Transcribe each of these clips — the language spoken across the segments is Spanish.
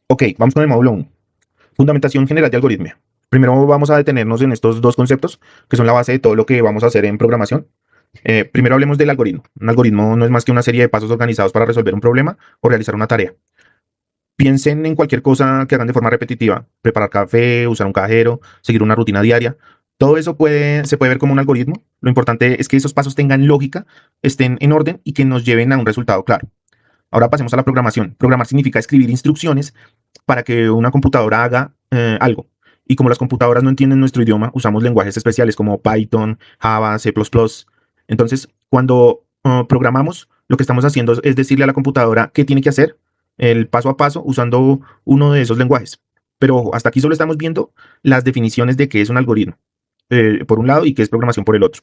Ok, vamos con el módulo 1. Fundamentación general de algoritmo. Primero vamos a detenernos en estos dos conceptos que son la base de todo lo que vamos a hacer en programación. Primero hablemos del algoritmo. Un algoritmo no es más que una serie de pasos organizados para resolver un problema o realizar una tarea. Piensen en cualquier cosa que hagan de forma repetitiva: preparar café, usar un cajero, seguir una rutina diaria. Todo eso se puede ver como un algoritmo. Lo importante es que esos pasos tengan lógica, estén en orden y que nos lleven a un resultado claro. Ahora pasemos a la programación. Programar significa escribir instrucciones para que una computadora haga algo. Y como las computadoras no entienden nuestro idioma, usamos lenguajes especiales como Python, Java, C++. Entonces, cuando programamos, lo que estamos haciendo es decirle a la computadora qué tiene que hacer, el paso a paso, usando uno de esos lenguajes. Pero ojo, hasta aquí solo estamos viendo las definiciones de qué es un algoritmo, por un lado, y qué es programación por el otro.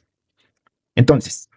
Entonces,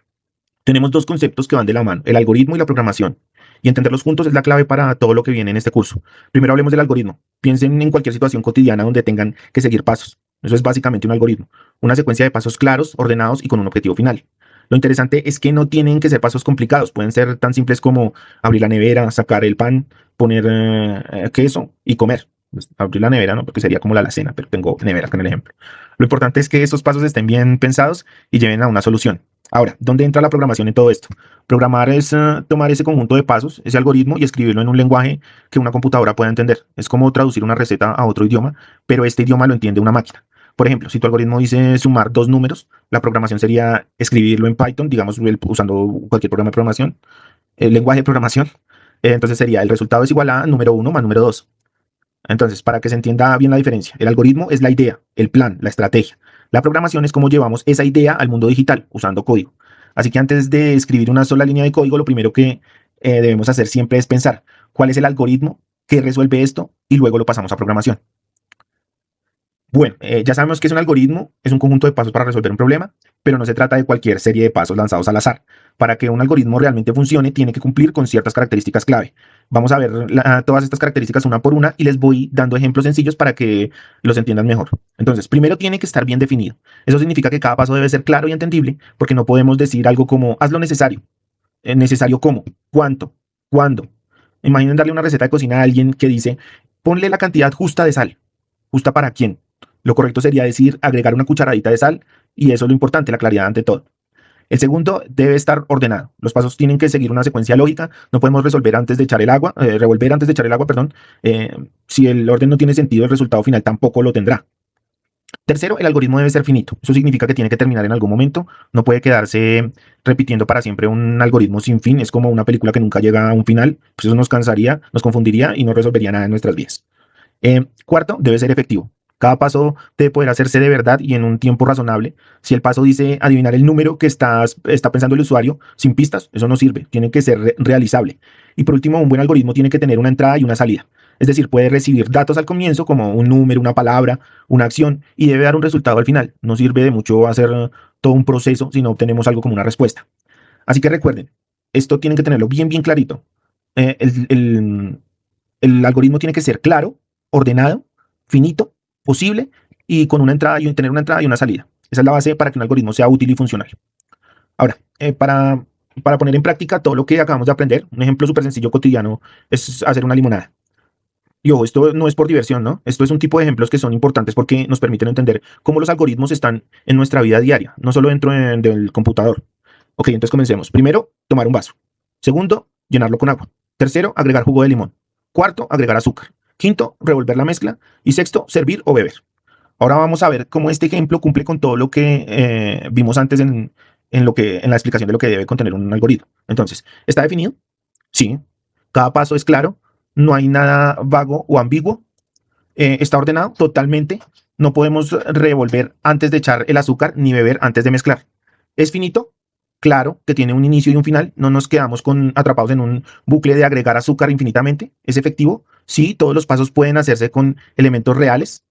tenemos dos conceptos que van de la mano: el algoritmo y la programación. Y entenderlos juntos es la clave para todo lo que viene en este curso. Primero hablemos del algoritmo. Piensen en cualquier situación cotidiana donde tengan que seguir pasos. Eso es básicamente un algoritmo. Una secuencia de pasos claros, ordenados y con un objetivo final. Lo interesante es que no tienen que ser pasos complicados. Pueden ser tan simples como abrir la nevera, sacar el pan, poner queso y comer. Pues, abrir la nevera, ¿no? Porque sería como la alacena, pero tengo nevera con el ejemplo. Lo importante es que esos pasos estén bien pensados y lleven a una solución. Ahora, ¿dónde entra la programación en todo esto? Programar es tomar ese conjunto de pasos, ese algoritmo, y escribirlo en un lenguaje que una computadora pueda entender. Es como traducir una receta a otro idioma, pero este idioma lo entiende una máquina. Por ejemplo, si tu algoritmo dice sumar dos números, la programación sería escribirlo en Python, digamos, usando cualquier programa de programación, el lenguaje de programación. Entonces sería: el resultado es igual a número uno más número 2. Entonces, para que se entienda bien la diferencia, el algoritmo es la idea, el plan, la estrategia. La programación es cómo llevamos esa idea al mundo digital, usando código. Así que antes de escribir una sola línea de código, lo primero que debemos hacer siempre es pensar cuál es el algoritmo que resuelve esto, y luego lo pasamos a programación. Bueno, ya sabemos que es un algoritmo, es un conjunto de pasos para resolver un problema, pero no se trata de cualquier serie de pasos lanzados al azar. Para que un algoritmo realmente funcione, tiene que cumplir con ciertas características clave. Vamos a ver todas estas características una por una y les voy dando ejemplos sencillos para que los entiendan mejor. Entonces, primero tiene que estar bien definido. Eso significa que cada paso debe ser claro y entendible, porque no podemos decir algo como haz lo necesario. ¿Necesario cómo? ¿Cuánto? ¿Cuándo? Imaginen darle una receta de cocina a alguien que dice ponle la cantidad justa de sal. ¿Justa para quién? Lo correcto sería decir agregar una cucharadita de sal, y eso es lo importante, la claridad ante todo. El segundo debe estar ordenado. Los pasos tienen que seguir una secuencia lógica. No podemos resolver antes de echar el agua, revolver antes de echar el agua, perdón. Si el orden no tiene sentido, el resultado final tampoco lo tendrá. Tercero, el algoritmo debe ser finito. Eso significa que tiene que terminar en algún momento. No puede quedarse repitiendo para siempre un algoritmo sin fin. Es como una película que nunca llega a un final. Pues eso nos cansaría, nos confundiría y no resolvería nada en nuestras vidas. Cuarto, debe ser efectivo. Cada paso debe poder hacerse de verdad y en un tiempo razonable. Si el paso dice adivinar el número que está pensando el usuario sin pistas, eso no sirve. Tiene que ser realizable. Y por último, un buen algoritmo tiene que tener una entrada y una salida. Es decir, puede recibir datos al comienzo como un número, una palabra, una acción, y debe dar un resultado al final. No sirve de mucho hacer todo un proceso si no obtenemos algo como una respuesta. Así que recuerden, esto tienen que tenerlo bien, bien clarito. Eh, el, el- el algoritmo tiene que ser claro, ordenado, finito, posible y con una entrada y tener una entrada y una salida. Esa es la base para que un algoritmo sea útil y funcional. Ahora, para poner en práctica todo lo que acabamos de aprender, un ejemplo súper sencillo cotidiano es hacer una limonada. Y ojo, esto no es por diversión, ¿no? Esto es un tipo de ejemplos que son importantes porque nos permiten entender cómo los algoritmos están en nuestra vida diaria, no solo dentro del computador. Ok, entonces comencemos. Primero, tomar un vaso. Segundo, llenarlo con agua. Tercero, agregar jugo de limón. Cuarto, agregar azúcar. Quinto, revolver la mezcla. Y sexto, servir o beber. Ahora vamos a ver cómo este ejemplo cumple con todo lo que vimos antes en la explicación de lo que debe contener un algoritmo. Entonces, ¿está definido? Sí. Cada paso es claro. No hay nada vago o ambiguo. Está ordenado totalmente. No podemos revolver antes de echar el azúcar ni beber antes de mezclar. Es finito, claro, que tiene un inicio y un final. No nos quedamos atrapados en un bucle de agregar azúcar infinitamente. Es efectivo. Sí, todos los pasos pueden hacerse con elementos reales.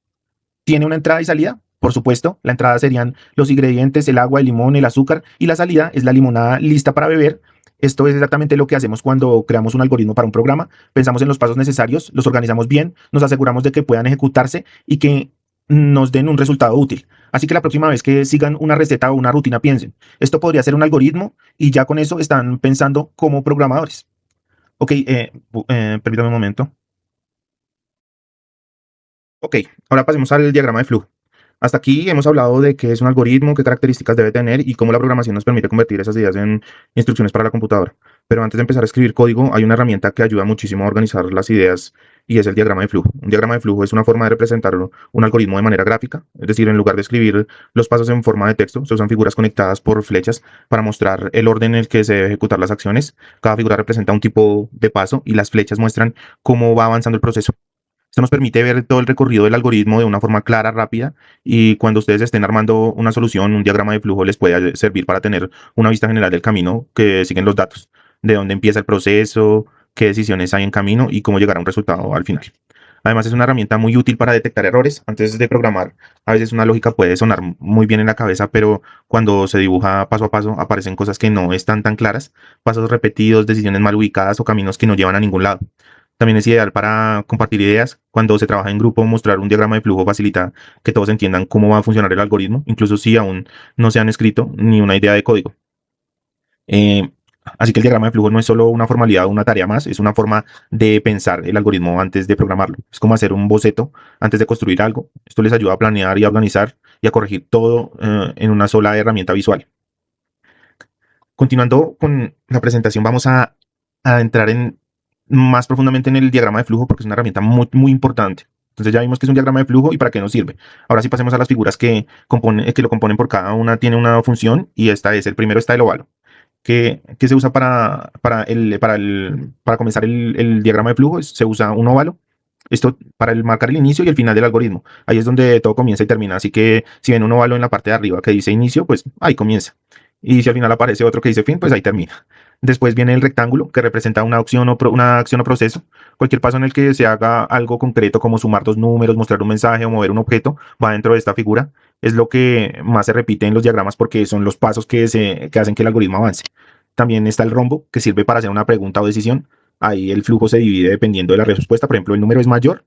¿Tiene una entrada y salida? Por supuesto, la entrada serían los ingredientes: el agua, el limón, el azúcar, y la salida es la limonada lista para beber. Esto es exactamente lo que hacemos cuando creamos un algoritmo para un programa. Pensamos en los pasos necesarios, los organizamos bien, nos aseguramos de que puedan ejecutarse y que nos den un resultado útil. Así que la próxima vez que sigan una receta o una rutina, piensen, esto podría ser un algoritmo, y ya con eso están pensando como programadores. Ok, permítame un momento. Ok, ahora pasemos al diagrama de flujo. Hasta aquí hemos hablado de qué es un algoritmo, qué características debe tener y cómo la programación nos permite convertir esas ideas en instrucciones para la computadora. Pero antes de empezar a escribir código, hay una herramienta que ayuda muchísimo a organizar las ideas y es el diagrama de flujo. Un diagrama de flujo es una forma de representar un algoritmo de manera gráfica, es decir, en lugar de escribir los pasos en forma de texto, se usan figuras conectadas por flechas para mostrar el orden en el que se debe ejecutar las acciones. Cada figura representa un tipo de paso y las flechas muestran cómo va avanzando el proceso. Esto nos permite ver todo el recorrido del algoritmo de una forma clara, rápida, y cuando ustedes estén armando una solución, un diagrama de flujo les puede servir para tener una vista general del camino que siguen los datos, de dónde empieza el proceso, qué decisiones hay en camino y cómo llegar a un resultado al final. Además, es una herramienta muy útil para detectar errores antes de programar. A veces una lógica puede sonar muy bien en la cabeza, pero cuando se dibuja paso a paso aparecen cosas que no están tan claras, pasos repetidos, decisiones mal ubicadas o caminos que no llevan a ningún lado. También es ideal para compartir ideas. Cuando se trabaja en grupo, mostrar un diagrama de flujo facilita que todos entiendan cómo va a funcionar el algoritmo, incluso si aún no se han escrito ni una idea de código. Eh, Así que el diagrama de flujo no es solo una formalidad o una tarea más, es una forma de pensar el algoritmo antes de programarlo. Es como hacer un boceto antes de construir algo. Esto les ayuda a planear y a organizar y a corregir todo en una sola herramienta visual. Continuando con la presentación, vamos a entrar más profundamente en el diagrama de flujo porque es una herramienta muy, muy importante. Entonces ya vimos que es un diagrama de flujo y para qué nos sirve. Ahora sí pasemos a las figuras que lo componen. Por cada una tiene una función y esta es, el primero está el óvalo, que se usa para comenzar el diagrama de flujo. Se usa un óvalo. Esto para marcar el inicio y el final del algoritmo. Ahí es donde todo comienza y termina. Así que si ven un óvalo en la parte de arriba que dice inicio, pues ahí comienza. Y si al final aparece otro que dice fin, pues ahí termina. Después viene el rectángulo, que representa una opción una acción o proceso. Cualquier paso en el que se haga algo concreto, como sumar dos números, mostrar un mensaje o mover un objeto, va dentro de esta figura. Es lo que más se repite en los diagramas porque son los pasos que hacen que el algoritmo avance. También está el rombo, que sirve para hacer una pregunta o decisión. Ahí el flujo se divide dependiendo de la respuesta. Por ejemplo, el número es mayor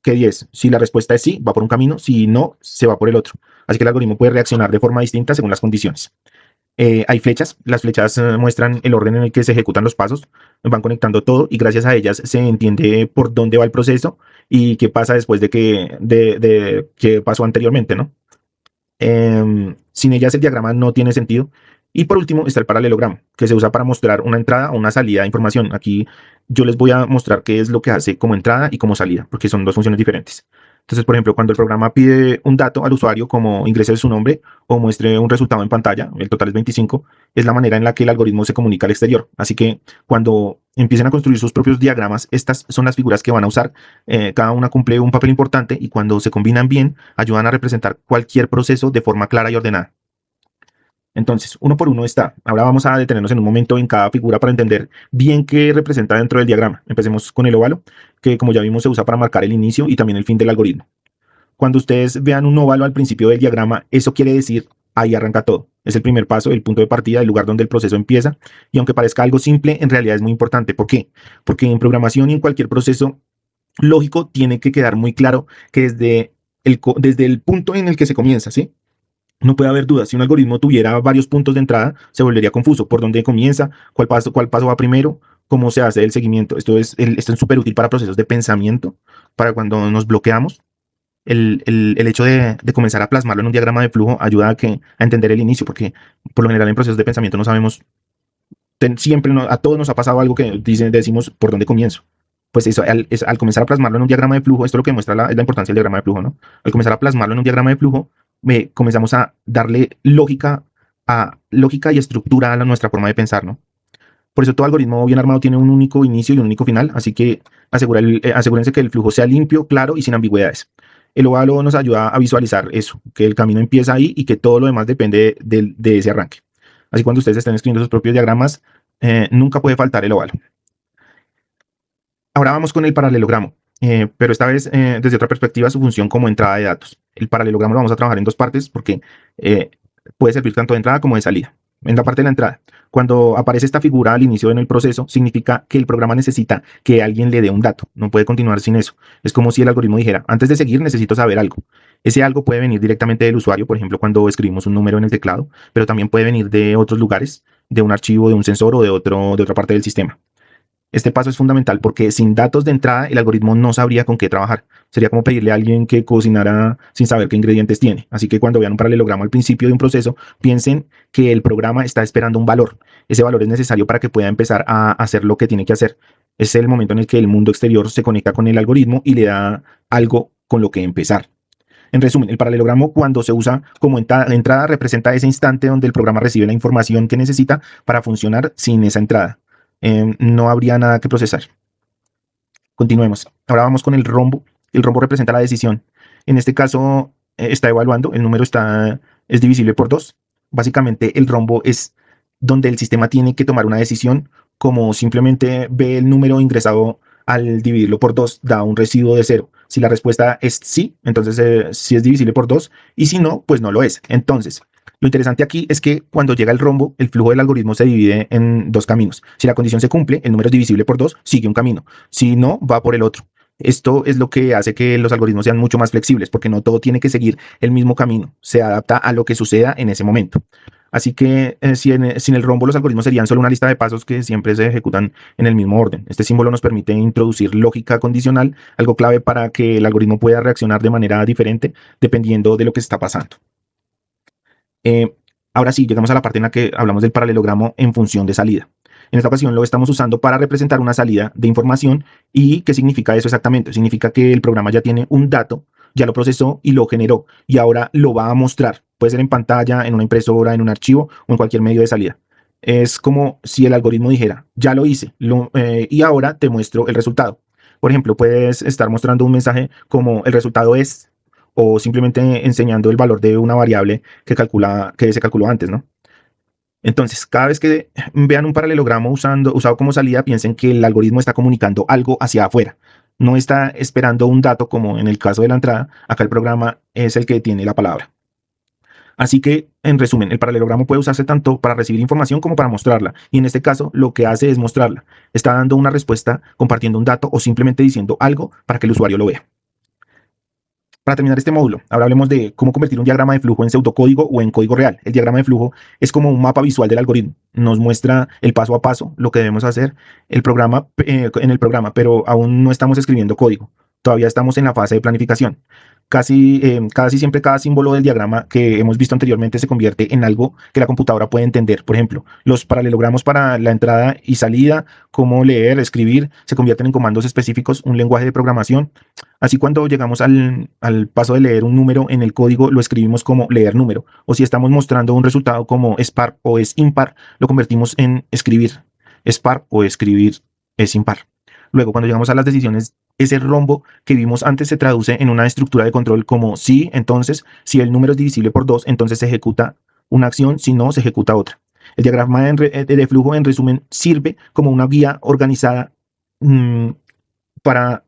que 10. Si la respuesta es sí, va por un camino. Si no, se va por el otro. Así que el algoritmo puede reaccionar de forma distinta según las condiciones. Hay flechas, las flechas muestran el orden en el que se ejecutan los pasos, van conectando todo y gracias a ellas se entiende por dónde va el proceso y qué pasa después de que pasó anteriormente, ¿no? Sin ellas el diagrama no tiene sentido. Y por último está el paralelogramo, que se usa para mostrar una entrada o una salida de información. Aquí yo les voy a mostrar qué es lo que hace como entrada y como salida, porque son dos funciones diferentes. Entonces, por ejemplo, cuando el programa pide un dato al usuario, como ingrese su nombre o muestre un resultado en pantalla, el total es 25, es la manera en la que el algoritmo se comunica al exterior. Así que cuando empiecen a construir sus propios diagramas, estas son las figuras que van a usar. Cada una cumple un papel importante y cuando se combinan bien, ayudan a representar cualquier proceso de forma clara y ordenada. Entonces, uno por uno está. Ahora vamos a detenernos en un momento en cada figura para entender bien qué representa dentro del diagrama. Empecemos con el óvalo, que como ya vimos se usa para marcar el inicio y también el fin del algoritmo. Cuando ustedes vean un óvalo al principio del diagrama, eso quiere decir ahí arranca todo. Es el primer paso, el punto de partida, el lugar donde el proceso empieza. Y aunque parezca algo simple, en realidad es muy importante. ¿Por qué? Porque en programación y en cualquier proceso lógico tiene que quedar muy claro que desde el punto en el que se comienza, ¿sí? No puede haber dudas. Si un algoritmo tuviera varios puntos de entrada, se volvería confuso. ¿Por dónde comienza? Cuál paso va primero? ¿Cómo se hace el seguimiento? Esto es súper útil para procesos de pensamiento, para cuando nos bloqueamos. El hecho de comenzar a plasmarlo en un diagrama de flujo ayuda a entender el inicio, porque por lo general en procesos de pensamiento no sabemos, a todos nos ha pasado algo que decimos por dónde comienzo. Pues eso, al comenzar a plasmarlo en un diagrama de flujo, esto es lo que muestra es la importancia del diagrama de flujo, ¿no? Al comenzar a plasmarlo en un diagrama de flujo, comenzamos a darle lógica y estructura a nuestra forma de pensar, ¿no? Por eso todo algoritmo bien armado tiene un único inicio y un único final, así que asegúrense que el flujo sea limpio, claro y sin ambigüedades. El óvalo nos ayuda a visualizar eso, que el camino empieza ahí y que todo lo demás depende de ese arranque. Así cuando ustedes estén escribiendo sus propios diagramas, nunca puede faltar el óvalo. Ahora vamos con el paralelogramo, pero esta vez desde otra perspectiva su función como entrada de datos. El paralelogramo lo vamos a trabajar en dos partes porque puede servir tanto de entrada como de salida. En la parte de la entrada, cuando aparece esta figura al inicio en el proceso, significa que el programa necesita que alguien le dé un dato. No puede continuar sin eso. Es como si el algoritmo dijera, antes de seguir necesito saber algo. Ese algo puede venir directamente del usuario, por ejemplo, cuando escribimos un número en el teclado, pero también puede venir de otros lugares, de un archivo, de un sensor o de otra parte del sistema. Este paso es fundamental porque sin datos de entrada el algoritmo no sabría con qué trabajar. Sería como pedirle a alguien que cocinara sin saber qué ingredientes tiene. Así que cuando vean un paralelogramo al principio de un proceso, piensen que el programa está esperando un valor. Ese valor es necesario para que pueda empezar a hacer lo que tiene que hacer. Es el momento en el que el mundo exterior se conecta con el algoritmo y le da algo con lo que empezar. En resumen, el paralelogramo, cuando se usa como entrada, representa ese instante donde el programa recibe la información que necesita para funcionar. Sin esa entrada no habría nada que procesar. Continuemos. Ahora vamos con el rombo. El rombo representa la decisión. En este caso, está evaluando, el número es divisible por 2. Básicamente, el rombo es donde el sistema tiene que tomar una decisión, como simplemente ve el número ingresado al dividirlo por 2, da un residuo de 0. Si la respuesta es sí, entonces sí es divisible por 2, y si no, pues no lo es. Entonces, lo interesante aquí es que cuando llega el rombo, el flujo del algoritmo se divide en dos caminos. Si la condición se cumple, el número es divisible por 2, sigue un camino. Si no, va por el otro. Esto es lo que hace que los algoritmos sean mucho más flexibles, porque no todo tiene que seguir el mismo camino. Se adapta a lo que suceda en ese momento. Así que sin el rombo los algoritmos serían solo una lista de pasos que siempre se ejecutan en el mismo orden. Este símbolo nos permite introducir lógica condicional, algo clave para que el algoritmo pueda reaccionar de manera diferente dependiendo de lo que está pasando. Ahora sí, llegamos a la parte en la que hablamos del paralelogramo en función de salida. En esta ocasión lo estamos usando para representar una salida de información. ¿Y qué significa eso exactamente? Significa que el programa ya tiene un dato, ya lo procesó y lo generó, y ahora lo va a mostrar. Puede ser en pantalla, en una impresora, en un archivo o en cualquier medio de salida. Es como si el algoritmo dijera, ya lo hice, y ahora te muestro el resultado. Por ejemplo, puedes estar mostrando un mensaje como el resultado es, o simplemente enseñando el valor de una variable que se calculó antes, ¿no? Entonces, cada vez que vean un paralelogramo usado como salida, piensen que el algoritmo está comunicando algo hacia afuera. No está esperando un dato como en el caso de la entrada. Acá el programa es el que tiene la palabra. Así que, en resumen, el paralelogramo puede usarse tanto para recibir información como para mostrarla. Y en este caso, lo que hace es mostrarla. Está dando una respuesta, compartiendo un dato o simplemente diciendo algo para que el usuario lo vea. Para terminar este módulo, ahora hablemos de cómo convertir un diagrama de flujo en pseudocódigo o en código real. El diagrama de flujo es como un mapa visual del algoritmo. Nos muestra el paso a paso, lo que debemos hacer en el programa, pero aún no estamos escribiendo código. Todavía estamos en la fase de planificación. Casi siempre cada símbolo del diagrama que hemos visto anteriormente se convierte en algo que la computadora puede entender. Por ejemplo, los paralelogramos para la entrada y salida, cómo leer, escribir, se convierten en comandos específicos, un lenguaje de programación. Así cuando llegamos al paso de leer un número en el código, lo escribimos como leer número. O si estamos mostrando un resultado como es par o es impar, lo convertimos en escribir es par o escribir es impar. Luego, cuando llegamos a las decisiones, ese rombo que vimos antes se traduce en una estructura de control como si, entonces, si el número es divisible por 2, entonces se ejecuta una acción, si no, se ejecuta otra. El diagrama de flujo, en resumen, sirve como una guía organizada para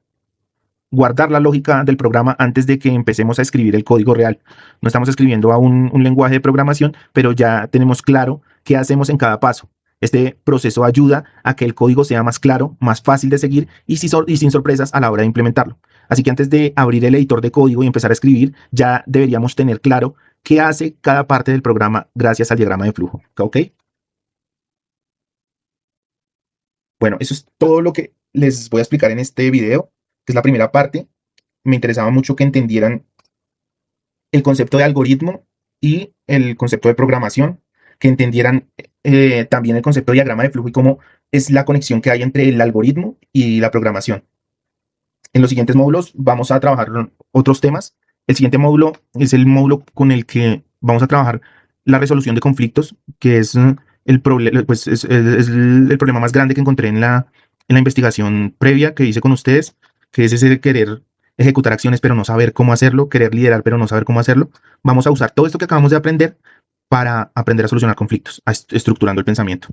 guardar la lógica del programa antes de que empecemos a escribir el código real. No estamos escribiendo a un lenguaje de programación, pero ya tenemos claro qué hacemos en cada paso. Este proceso ayuda a que el código sea más claro, más fácil de seguir y sin sorpresas a la hora de implementarlo. Así que antes de abrir el editor de código y empezar a escribir, ya deberíamos tener claro qué hace cada parte del programa gracias al diagrama de flujo. ¿Ok? Bueno, eso es todo lo que les voy a explicar en este video, que es la primera parte. Me interesaba mucho que entendieran el concepto de algoritmo y el concepto de programación, que entendieran también el concepto de diagrama de flujo y cómo es la conexión que hay entre el algoritmo y la programación. En los siguientes módulos vamos a trabajar otros temas. El siguiente módulo es el módulo con el que vamos a trabajar la resolución de conflictos, que es el problema, pues es el problema más grande que encontré en la investigación previa que hice con ustedes, que es ese de querer ejecutar acciones pero no saber cómo hacerlo, querer liderar pero no saber cómo hacerlo. Vamos a usar todo esto que acabamos de aprender para aprender a solucionar conflictos, estructurando el pensamiento.